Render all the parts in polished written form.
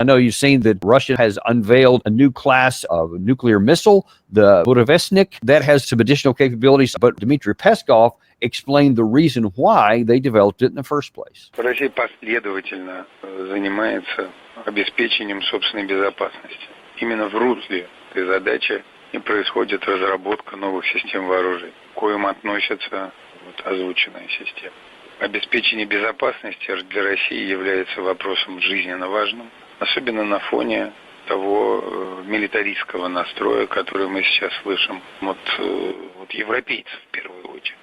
I know you've seen that Russia has unveiled a new class of nuclear missile, the Burevestnik, that has some additional capabilities. But Dmitry Peskov explained the reason why they developed it in the first place. Россия последовательно занимается обеспечением собственной безопасности. Именно в русле этой задачи и происходит разработка новых систем вооружений, к коим относятся озвученные системы. Обеспечение безопасности для России является вопросом жизненно важным, особенно на фоне того милитаристского настроя, который мы сейчас слышим от европейцев в первую очередь.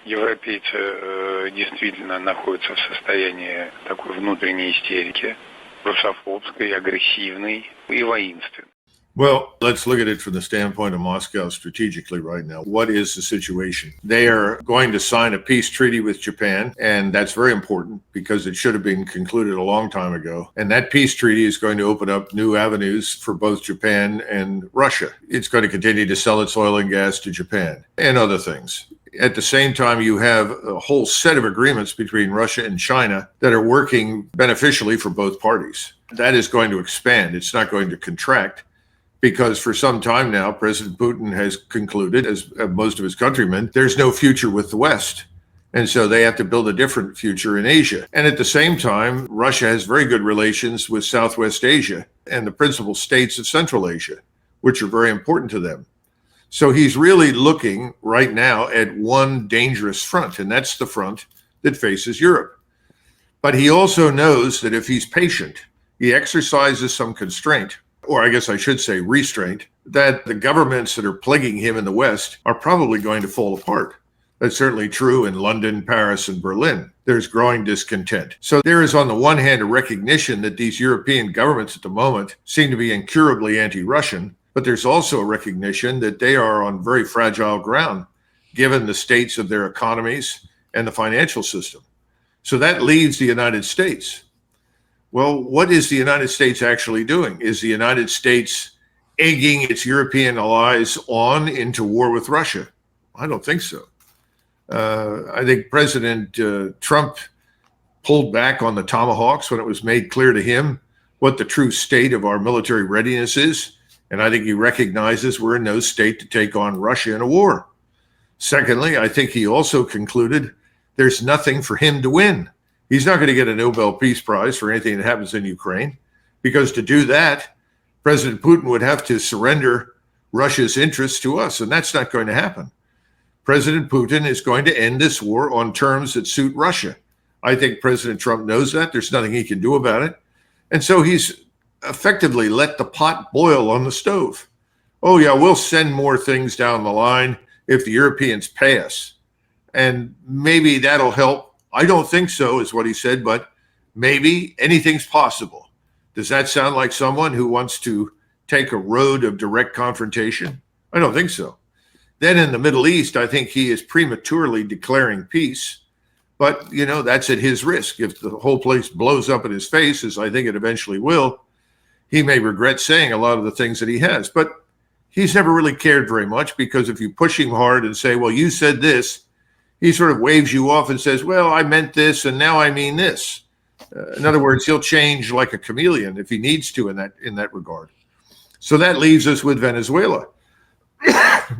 Европейцы действительно находятся в состоянии такой внутренней истерики, русофобской, агрессивной и воинственной. Well, let's look at it from the standpoint of Moscow strategically right now. What is the situation? They are going to sign a peace treaty with Japan, and that's very important because it should have been concluded a long time ago. And that peace treaty is going to open up new avenues for both Japan and Russia. It's going to continue to sell its oil and gas to Japan and other things. At the same time, you have a whole set of agreements between Russia and China that are working beneficially for both parties. That is going to expand. It's not going to contract. Because for some time now, President Putin has concluded, as most of his countrymen, there's no future with the West. And so they have to build a different future in Asia. And at the same time, Russia has very good relations with Southwest Asia and the principal states of Central Asia, which are very important to them. So he's really looking right now at one dangerous front, and that's the front that faces Europe. But he also knows that if he's patient, he exercises some constraint, or I guess I should say restraint, that the governments that are plaguing him in the West are probably going to fall apart. That's certainly true in London, Paris, and Berlin. There's growing discontent. So there is, on the one hand, a recognition that these European governments at the moment seem to be incurably anti-Russian, but there's also a recognition that they are on very fragile ground, given the states of their economies and the financial system. So that leaves the United States. Well, what is the United States actually doing? Is the United States egging its European allies on into war with Russia? I don't think so. I think President Trump pulled back on the Tomahawks when it was made clear to him what the true state of our military readiness is. And I think he recognizes we're in no state to take on Russia in a war. Secondly, I think he also concluded there's nothing for him to win. He's not going to get a Nobel Peace Prize for anything that happens in Ukraine, because to do that, President Putin would have to surrender Russia's interests to us, and that's not going to happen. President Putin is going to end this war on terms that suit Russia. I think President Trump knows that. There's nothing he can do about it. And so he's effectively let the pot boil on the stove. Oh, yeah, we'll send more things down the line if the Europeans pay us. And maybe that'll help. I don't think so, is what he said, but maybe anything's possible. Does that sound like someone who wants to take a road of direct confrontation? I don't think so. Then in the Middle East, I think he is prematurely declaring peace. But, that's at his risk. If the whole place blows up in his face, as I think it eventually will, he may regret saying a lot of the things that he has. But he's never really cared very much, because if you push him hard and say, well, you said this, he sort of waves you off and says, well, I meant this, and now I mean this. In other words, he'll change like a chameleon if he needs to in that regard. So that leaves us with Venezuela.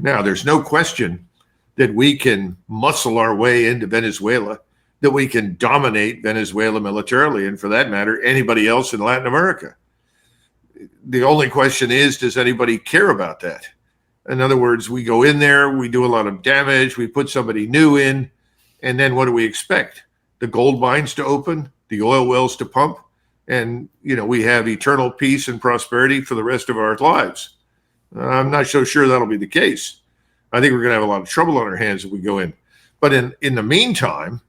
Now, there's no question that we can muscle our way into Venezuela, that we can dominate Venezuela militarily, and for that matter, anybody else in Latin America. The only question is, does anybody care about that? In other words, we go in there, we do a lot of damage, we put somebody new in, and then what do we expect? The gold mines to open, the oil wells to pump, and, we have eternal peace and prosperity for the rest of our lives. I'm not so sure that'll be the case. I think we're going to have a lot of trouble on our hands if we go in. But in the meantime,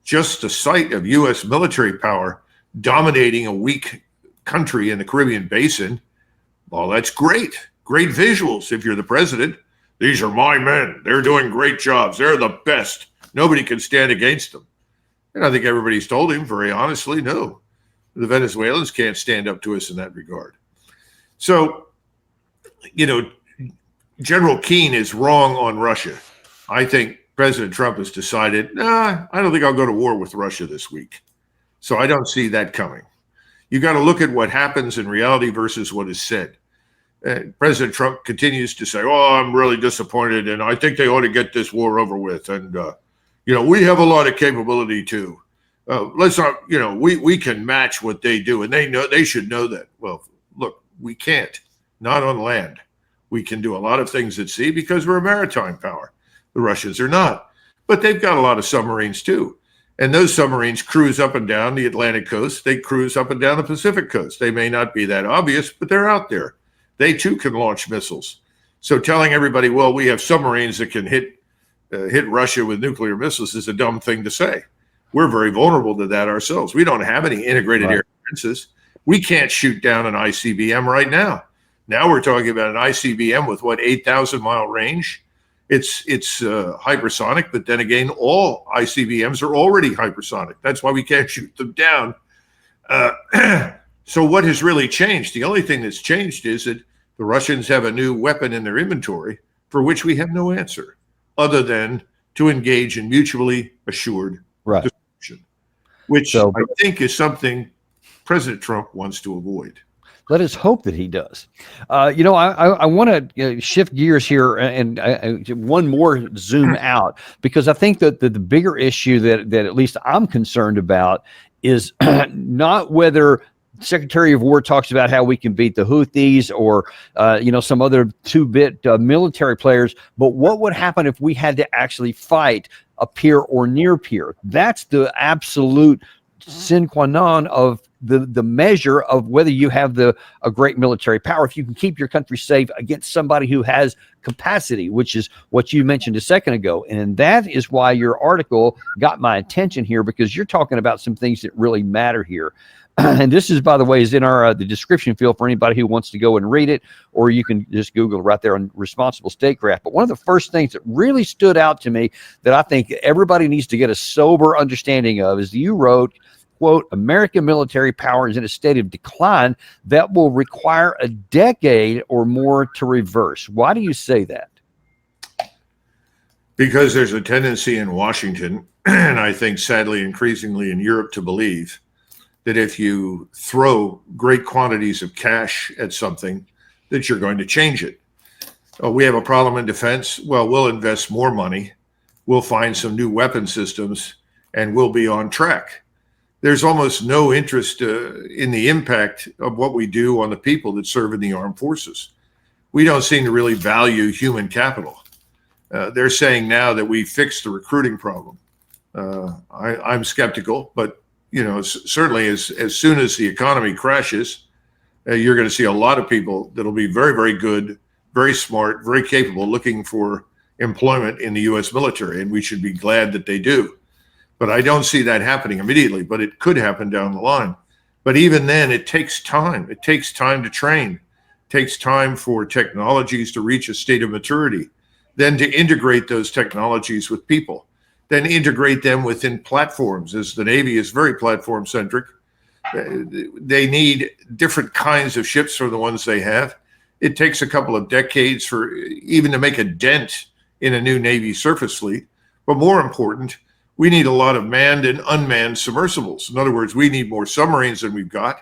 just the sight of U.S. military power dominating a weak country in the Caribbean basin, well, that's great. Great visuals if you're the president. These are my men. They're doing great jobs. They're the best. Nobody can stand against them. And I think everybody's told him very honestly, no, the Venezuelans can't stand up to us in that regard. So, General Keane is wrong on Russia. I think President Trump has decided, I don't think I'll go to war with Russia this week. So I don't see that coming. You got to look at what happens in reality versus what is said. President Trump continues to say, "Oh, I'm really disappointed, and I think they ought to get this war over with." And we have a lot of capability too. Let's not, we can match what they do, and they should know that. Well, look, we can't. Not on land. We can do a lot of things at sea because we're a maritime power. The Russians are not, but they've got a lot of submarines too. And those submarines cruise up and down the Atlantic coast. They cruise up and down the Pacific coast. They may not be that obvious, but they're out there. They too can launch missiles. So telling everybody, well, we have submarines that can hit Russia with nuclear missiles is a dumb thing to say. We're very vulnerable to that ourselves. We don't have any integrated air defenses. We can't shoot down an ICBM right now. Now we're talking about an ICBM with 8,000-mile range. It's hypersonic, but then again, all ICBMs are already hypersonic. That's why we can't shoot them down. So what has really changed? The only thing that's changed is that the Russians have a new weapon in their inventory for which we have no answer other than to engage in mutually assured destruction, which I think is something President Trump wants to avoid. Let us hope that he does. I want to shift gears here and one more zoom out, because I think that the bigger issue that at least I'm concerned about is not whether Secretary of War talks about how we can beat the Houthis or some other two-bit military players, but what would happen if we had to actually fight a peer or near peer? That's the absolute sine qua non of the measure of whether you have a great military power. If you can keep your country safe against somebody who has capacity, which is what you mentioned a second ago. And that is why your article got my attention here, because you're talking about some things that really matter here. And this is, by the way, is in our the description field for anybody who wants to go and read it, or you can just Google it right there on responsible statecraft. But one of the first things that really stood out to me that I think everybody needs to get a sober understanding of is you wrote, quote, American military power is in a state of decline that will require a decade or more to reverse. Why do you say that? Because there's a tendency in Washington, and I think sadly increasingly in Europe, to believe that if you throw great quantities of cash at something, that you're going to change it. Oh, we have a problem in defense. Well, we'll invest more money. We'll find some new weapon systems, and we'll be on track. There's almost no interest in the impact of what we do on the people that serve in the armed forces. We don't seem to really value human capital. They're saying now that we fixed the recruiting problem. I'm skeptical, but certainly as soon as the economy crashes, you're going to see a lot of people that'll be very, very good, very smart, very capable, looking for employment in the U.S. military, and we should be glad that they do. But I don't see that happening immediately, but it could happen down the line. But even then, it takes time. It takes time to train. It takes time for technologies to reach a state of maturity, then to integrate those technologies with people, then integrate them within platforms, as the Navy is very platform-centric. They need different kinds of ships from the ones they have. It takes a couple of decades for even to make a dent in a new Navy surface fleet. But more important, we need a lot of manned and unmanned submersibles. In other words, we need more submarines than we've got.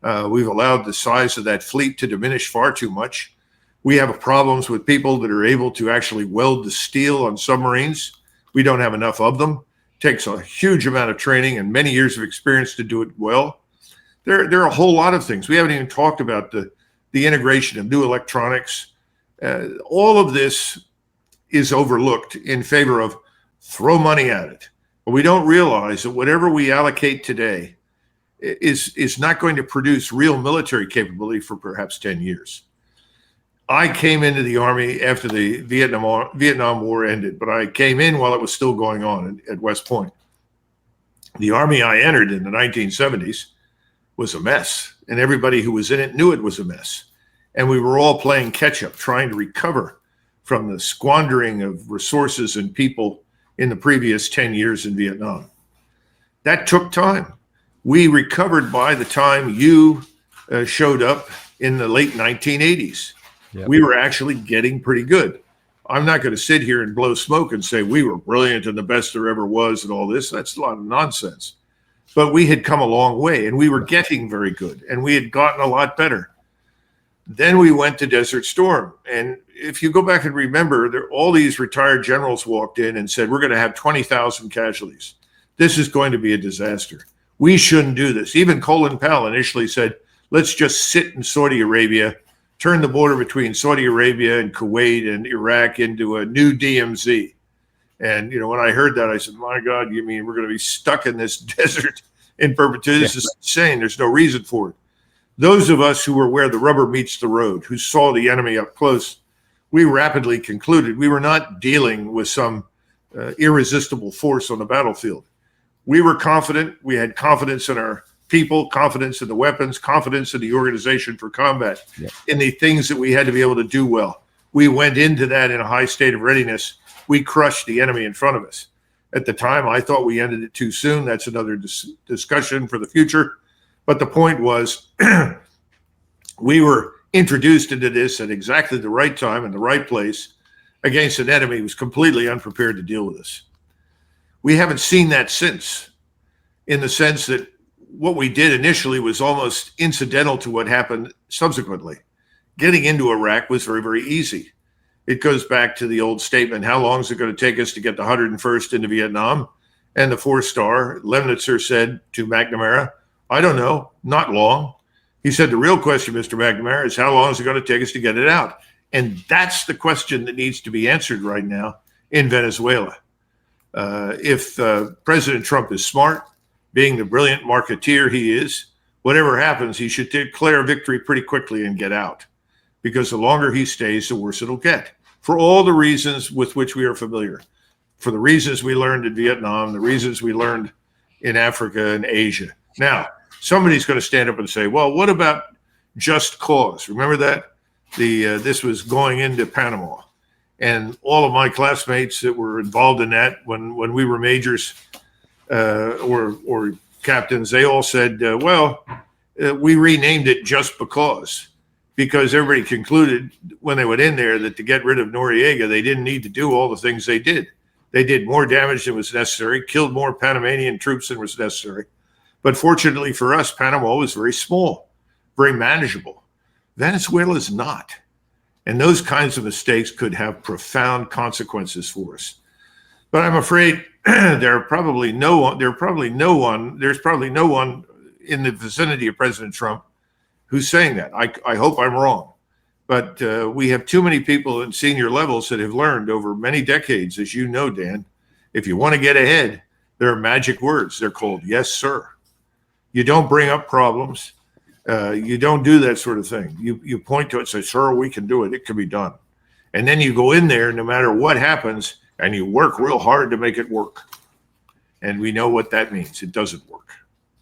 We've allowed the size of that fleet to diminish far too much. We have problems with people that are able to actually weld the steel on submarines. We don't have enough of them. It takes a huge amount of training and many years of experience to do it well. There are a whole lot of things. We haven't even talked about the integration of new electronics. All of this is overlooked in favor of throw money at it. But we don't realize that whatever we allocate today is not going to produce real military capability for perhaps 10 years. I came into the Army after the Vietnam War ended, but I came in while it was still going on at West Point. The Army I entered in the 1970s was a mess, and everybody who was in it knew it was a mess. And we were all playing catch up, trying to recover from the squandering of resources and people in the previous 10 years in Vietnam. That took time. We recovered by the time you showed up in the late 1980s. Yep. We were actually getting pretty good. I'm not going to sit here and blow smoke and say we were brilliant and the best there ever was and all this. That's a lot of nonsense. but we had come a long way and we were getting very good and we had gotten a lot better. Then we went to Desert Storm. And if you go back and remember, all these retired generals walked in and said, we're going to have 20,000 casualties. This is going to be a disaster. We shouldn't do this. Even Colin Powell initially said, let's just sit in Saudi Arabia, turn the border between Saudi Arabia and Kuwait and Iraq into a new DMZ. And, when I heard that, I said, my God, you mean we're going to be stuck in this desert in perpetuity? This is insane. There's no reason for it. Those of us who were where the rubber meets the road, who saw the enemy up close, we rapidly concluded we were not dealing with some irresistible force on the battlefield. We were confident. We had confidence in our people, confidence in the weapons, confidence in the organization for combat, in the things that we had to be able to do well. We went into that in a high state of readiness. We crushed the enemy in front of us. At the time, I thought we ended it too soon. That's another discussion for the future. But the point was, we were introduced into this at exactly the right time and the right place against an enemy who was completely unprepared to deal with us. We haven't seen that since, in the sense that what we did initially was almost incidental to what happened subsequently. Getting into Iraq was very, very easy. It goes back to the old statement, how long is it going to take us to get the 101st into Vietnam? And the 4-star, Lemnitzer, said to McNamara, I don't know, not long. He said, the real question, Mr. McNamara, is how long is it going to take us to get it out? And that's the question that needs to be answered right now in Venezuela. If President Trump is smart, being the brilliant marketeer he is, whatever happens, he should declare victory pretty quickly and get out. Because the longer he stays, the worse it'll get. For all the reasons with which we are familiar. For the reasons we learned in Vietnam, the reasons we learned in Africa and Asia. Now, somebody's going to stand up and say, well, what about just cause? Remember that? This was going into Panama. And all of my classmates that were involved in that when we were majors or captains, they all said, we renamed it just because everybody concluded when they went in there that to get rid of Noriega, they didn't need to do all the things they did. They did more damage than was necessary, killed more Panamanian troops than was necessary. But fortunately for us, Panama was very small, very manageable. Venezuela's not. And those kinds of mistakes could have profound consequences for us. But I'm afraid there's probably no one in the vicinity of President Trump who's saying that. I hope I'm wrong. But we have too many people in senior levels that have learned over many decades, as you know, Dan, if you want to get ahead, there are magic words. They're called yes, sir. You don't bring up problems. You don't do that sort of thing. You point to it and say, sir, we can do it. It can be done. And then you go in there no matter what happens and you work real hard to make it work. And we know what that means. It doesn't work.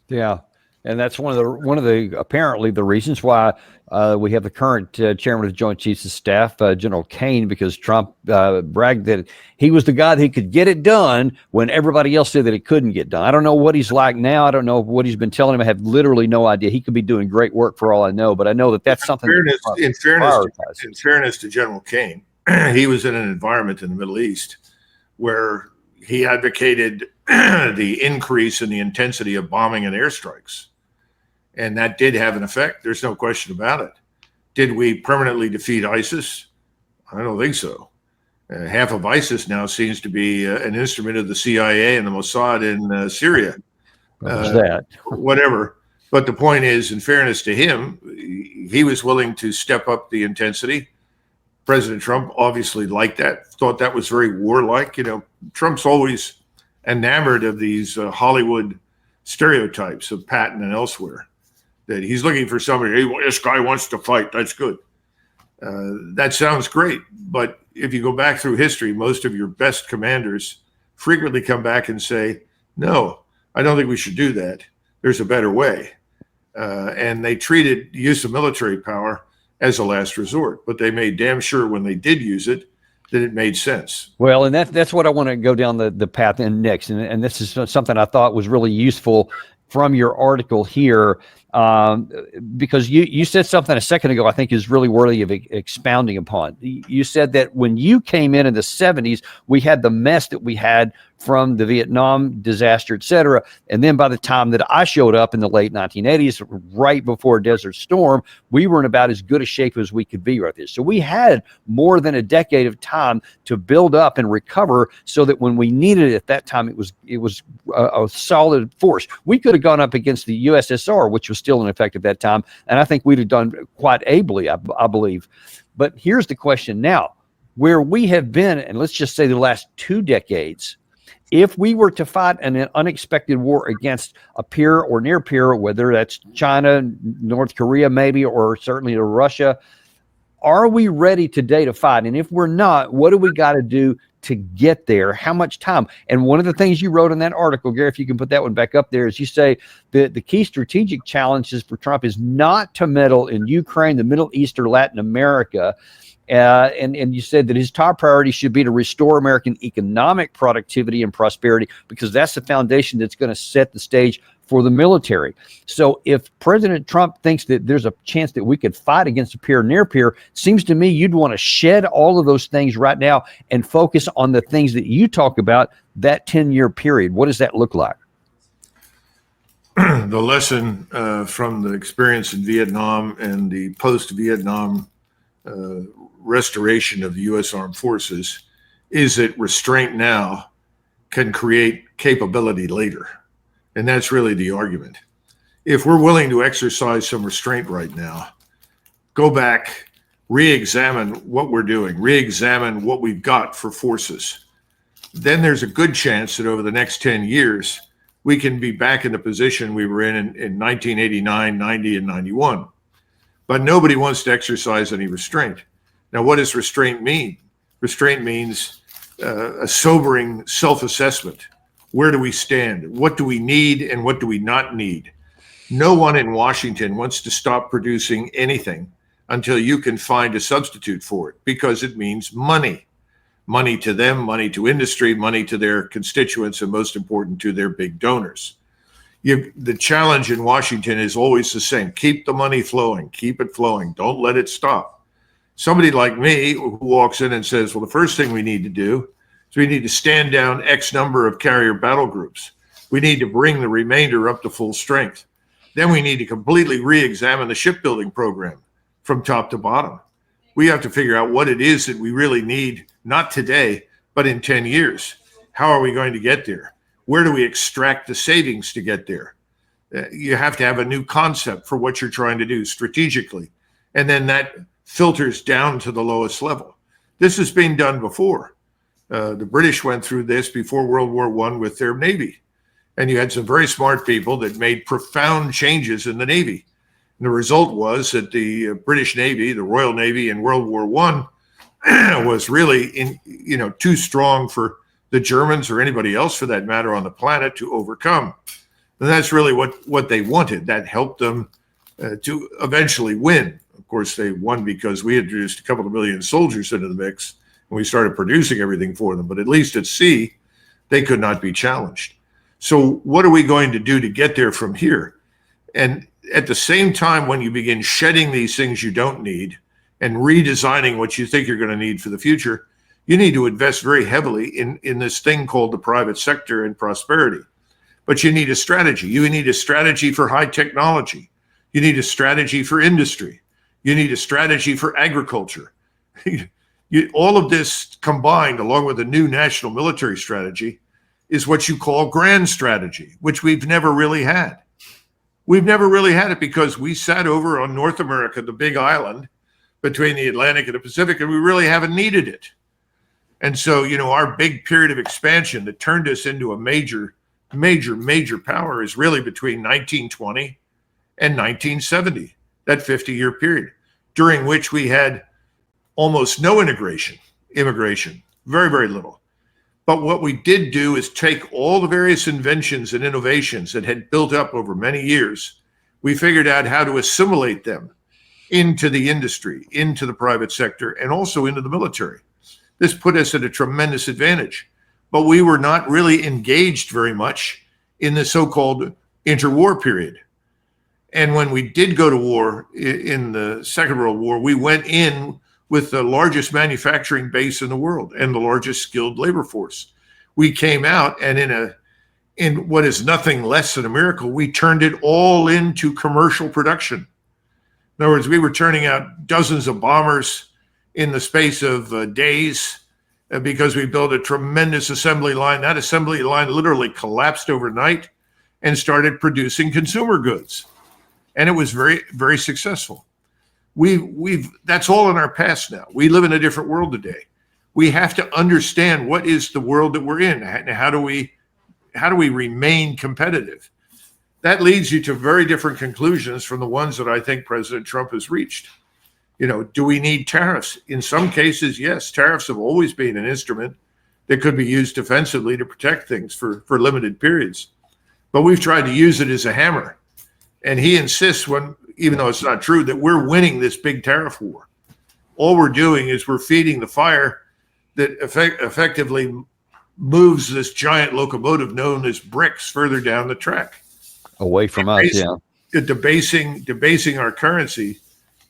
Yeah. And that's one of the apparently the reasons why we have the current chairman of the Joint Chiefs of Staff, General Kane, because Trump bragged that he was the guy that could get it done when everybody else said that it couldn't get done. I don't know what he's like now. I don't know what he's been telling him. I have literally no idea. He could be doing great work for all I know, but I know that that's something. In fairness to General Kane, he was in an environment in the Middle East where he advocated the increase in the intensity of bombing and airstrikes. And that did have an effect. There's no question about it. Did we permanently defeat ISIS? I don't think so. Half of ISIS now seems to be an instrument of the CIA and the Mossad in Syria. Whatever. But the point is, in fairness to him, he was willing to step up the intensity. President Trump obviously liked that, thought that was very warlike. Trump's always enamored of these Hollywood stereotypes of Patton and elsewhere. That he's looking for somebody, hey, this guy wants to fight, that's good. That sounds great, but if you go back through history, most of your best commanders frequently come back and say, no, I don't think we should do that. There's a better way. And they treated use of military power as a last resort, but they made damn sure when they did use it, that it made sense. Well, and that's what I want to go down the path in next. And this is something I thought was really useful from your article here. because you said something a second ago I think is really worthy of expounding upon. You said that when you came in the 70s, we had the mess that we had from the Vietnam disaster, et cetera. And then by the time that I showed up in the late 1980s, right before Desert Storm, we were in about as good a shape as we could be right there. So we had more than a decade of time to build up and recover so that when we needed it at that time, it was a solid force. We could have gone up against the USSR, which was still in effect at that time, and I think we'd have done quite ably, I believe. But here's the question now, where we have been, and let's just say the last 2 decades, if we were to fight an unexpected war against a peer or near peer, whether that's China, North Korea maybe, or certainly to Russia, are we ready today to fight? And if we're not, what do we got to do to get there? How much time? And one of the things you wrote in that article, Gary, if you can put that one back up there, is you say that the key strategic challenges for Trump is not to meddle in Ukraine, the Middle East, or Latin America. And you said that his top priority should be to restore American economic productivity and prosperity, because that's the foundation that's going to set the stage for the military. So if President Trump thinks that there's a chance that we could fight against a peer near peer, seems to me you'd want to shed all of those things right now and focus on the things that you talk about, that 10-year period. What does that look like? The lesson from the experience in Vietnam and the post-Vietnam restoration of the U.S. Armed Forces is that restraint now can create capability later. And that's really the argument. If we're willing to exercise some restraint right now, go back, re-examine what we're doing, re-examine what we've got for forces, then there's a good chance that over the next 10 years, we can be back in the position we were in 1989, 90, and 91. But nobody wants to exercise any restraint. Now, what does restraint mean? Restraint means a sobering self-assessment. Where do we stand? What do we need and what do we not need? No one in Washington wants to stop producing anything until you can find a substitute for it, because it means money. Money to them, money to industry, money to their constituents, and most important, to their big donors. The challenge in Washington is always the same. Keep the money flowing. Keep it flowing. Don't let it stop. Somebody like me who walks in and says, well, the first thing we need to do is we need to stand down X number of carrier battle groups. We need to bring the remainder up to full strength. Then we need to completely re-examine the shipbuilding program from top to bottom. We have to figure out what it is that we really need, not today, but in 10 years. How are we going to get there? Where do we extract the savings to get there? You have to have a new concept for what you're trying to do strategically. And then that filters down to the lowest level. This has been done before. The British went through this before World War I with their Navy. And you had some very smart people that made profound changes in the Navy. And the result was that the British Navy, the Royal Navy in World War I, was really too strong for the Germans or anybody else for that matter on the planet to overcome. And that's really what they wanted. That helped them to eventually win. Of course, they won because we introduced a couple of million soldiers into the mix and we started producing everything for them. But at least at sea, they could not be challenged. So what are we going to do to get there from here? And at the same time, when you begin shedding these things you don't need and redesigning what you think you're going to need for the future, you need to invest very heavily in this thing called the private sector and prosperity. But you need a strategy. You need a strategy for high technology. You need a strategy for industry. You need a strategy for agriculture. All of this combined, along with a new national military strategy, is what you call grand strategy, which we've never really had. We've never really had it because we sat over on North America, the big island between the Atlantic and the Pacific, and we really haven't needed it. And so, our big period of expansion that turned us into a major power is really between 1920 and 1970, that 50-year period, during which we had almost no immigration, very, very little. But what we did do is take all the various inventions and innovations that had built up over many years. We figured out how to assimilate them into the industry, into the private sector, and also into the military. This put us at a tremendous advantage. But we were not really engaged very much in the so-called interwar period. And when we did go to war in the Second World War, we went in with the largest manufacturing base in the world and the largest skilled labor force. We came out, and in what is nothing less than a miracle, we turned it all into commercial production. In other words, we were turning out dozens of bombers in the space of days because we built a tremendous assembly line. That assembly line literally collapsed overnight and started producing consumer goods. And it was very, very successful. That's all in our past now. We live in a different world today. We have to understand what is the world that we're in, and how do we remain competitive. That leads you to very different conclusions from the ones that I think President Trump has reached. Do we need tariffs? In some cases, yes. Tariffs have always been an instrument that could be used defensively to protect things for limited periods. But we've tried to use it as a hammer. And he insists, even though it's not true, that we're winning this big tariff war. All we're doing is we're feeding the fire that effectively moves this giant locomotive known as bricks further down the track. Away from us, yeah. Debasing our currency,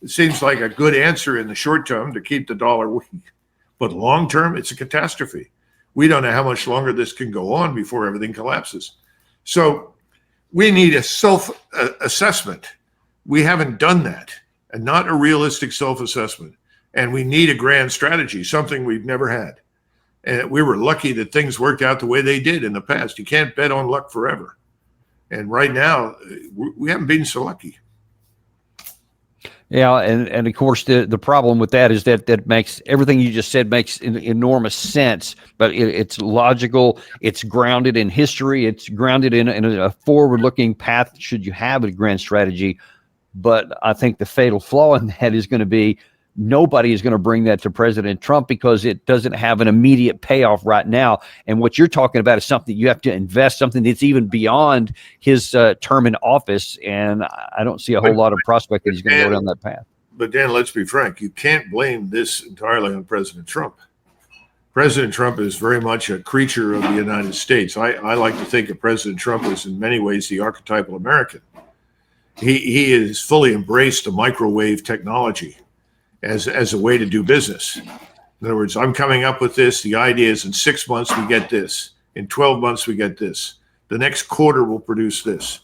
it seems like a good answer in the short term to keep the dollar weak. But long term, it's a catastrophe. We don't know how much longer this can go on before everything collapses. So we need a self-assessment. We haven't done that, and not a realistic self-assessment. And we need a grand strategy, something we've never had. And we were lucky that things worked out the way they did in the past. You can't bet on luck forever. And right now, we haven't been so lucky. Yeah, and of course the problem with that is that makes everything you just said makes enormous sense, but it's logical, it's grounded in history, it's grounded in a forward-looking path should you have a grand strategy. But I think the fatal flaw in that is going to be nobody is going to bring that to President Trump because it doesn't have an immediate payoff right now. And what you're talking about is something you have to invest, something that's even beyond his term in office. And I don't see a whole lot of prospect that he's going to go down that path. But Dan, let's be frank. You can't blame this entirely on President Trump. President Trump is very much a creature of the United States. I like to think of President Trump as in many ways the archetypal American. He has fully embraced the microwave technology as a way to do business. In other words, I'm coming up with this. The idea is in 6 months, we get this. In 12 months, we get this. The next quarter will produce this.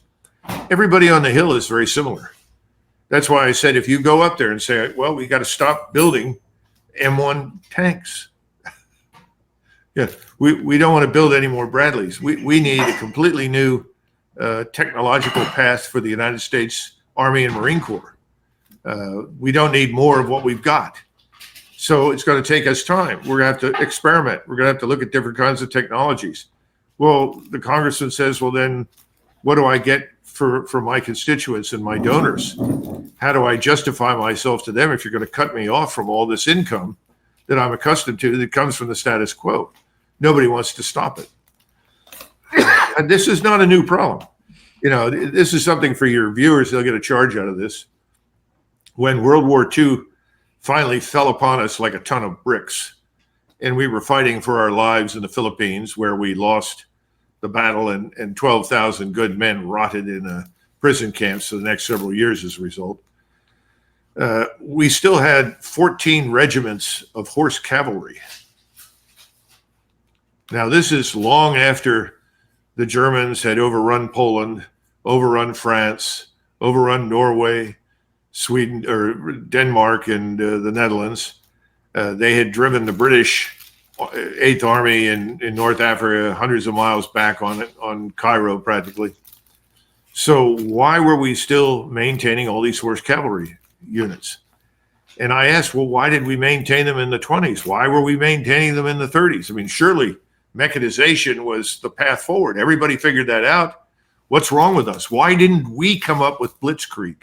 Everybody on the Hill is very similar. That's why I said, if you go up there and say, well, we got to stop building M1 tanks. Yeah, we don't want to build any more Bradleys. We need a completely new technological path for the United States Army and Marine Corps. We don't need more of what we've got. So it's going to take us time. We're going to have to experiment. We're going to have to look at different kinds of technologies. Well, the congressman says, well, then what do I get for my constituents and my donors? How do I justify myself to them if you're going to cut me off from all this income that I'm accustomed to that comes from the status quo? Nobody wants to stop it. And this is not a new problem. This is something for your viewers. They'll get a charge out of this. When World War II finally fell upon us like a ton of bricks, and we were fighting for our lives in the Philippines, where we lost the battle and 12,000 good men rotted in prison camps for the next several years as a result, we still had 14 regiments of horse cavalry. Now, this is long after the Germans had overrun Poland, overrun France, overrun Norway, Sweden or Denmark, and the Netherlands. They had driven the British 8th Army in North Africa hundreds of miles back on Cairo practically. So why were we still maintaining all these horse cavalry units? And I asked, well, why did we maintain them in the 20s? Why were we maintaining them in the 30s? I mean, surely mechanization was the path forward. Everybody figured that out. What's wrong with us? Why didn't we come up with blitzkrieg?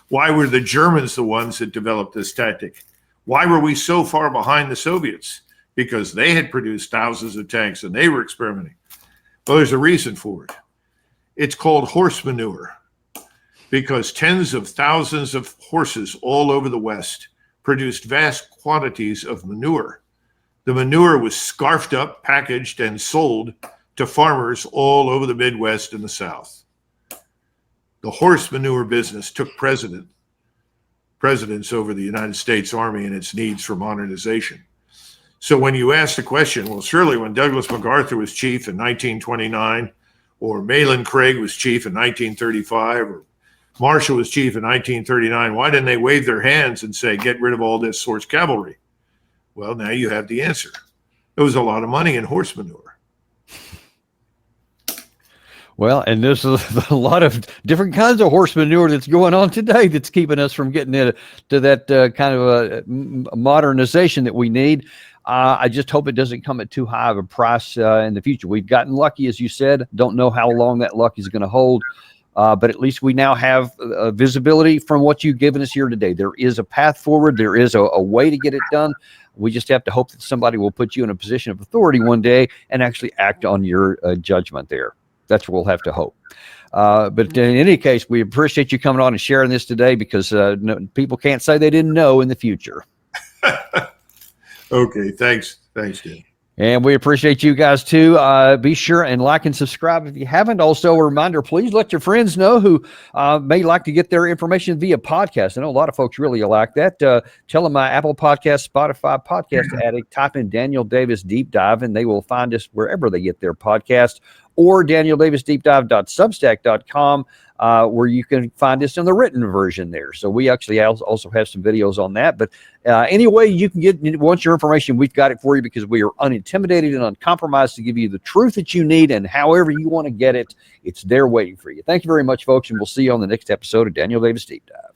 Why were the Germans the ones that developed this tactic? Why were we so far behind the Soviets? Because they had produced thousands of tanks and they were experimenting. Well, there's a reason for it. It's called horse manure, because tens of thousands of horses all over the West produced vast quantities of manure. The manure was scarfed up, packaged, and sold to farmers all over the Midwest and the South. the horse manure business took precedence over the United States Army and its needs for modernization. So when you ask the question, well, surely when Douglas MacArthur was chief in 1929, or Mahlon Craig was chief in 1935, or Marshall was chief in 1939, why didn't they wave their hands and say, get rid of all this horse cavalry? Well, now you have the answer. There was a lot of money in horse manure. Well, and there's a lot of different kinds of horse manure that's going on today that's keeping us from getting into that kind of a modernization that we need. I just hope it doesn't come at too high of a price in the future. We've gotten lucky, as you said. Don't know how long that luck is going to hold, but at least we now have visibility from what you've given us here today. There is a path forward. There is a way to get it done. We just have to hope that somebody will put you in a position of authority one day and actually act on your judgment there. That's what we'll have to hope. But in any case, we appreciate you coming on and sharing this today, because people can't say they didn't know in the future. Okay, thanks. Thanks, Dan. And we appreciate you guys too. Be sure and like and subscribe if you haven't. Also, a reminder, please let your friends know who may like to get their information via podcast. I know a lot of folks really like that. Tell them my Apple Podcast, Spotify Podcast Addict, type in Daniel Davis Deep Dive, and they will find us wherever they get their podcast, or danieldavisdeepdive.substack.com, where you can find us in the written version there. So we actually also have some videos on that. But anyway, you can want your information, we've got it for you, because we are unintimidated and uncompromised to give you the truth that you need, and however you want to get it, it's there waiting for you. Thank you very much, folks, and we'll see you on the next episode of Daniel Davis Deep Dive.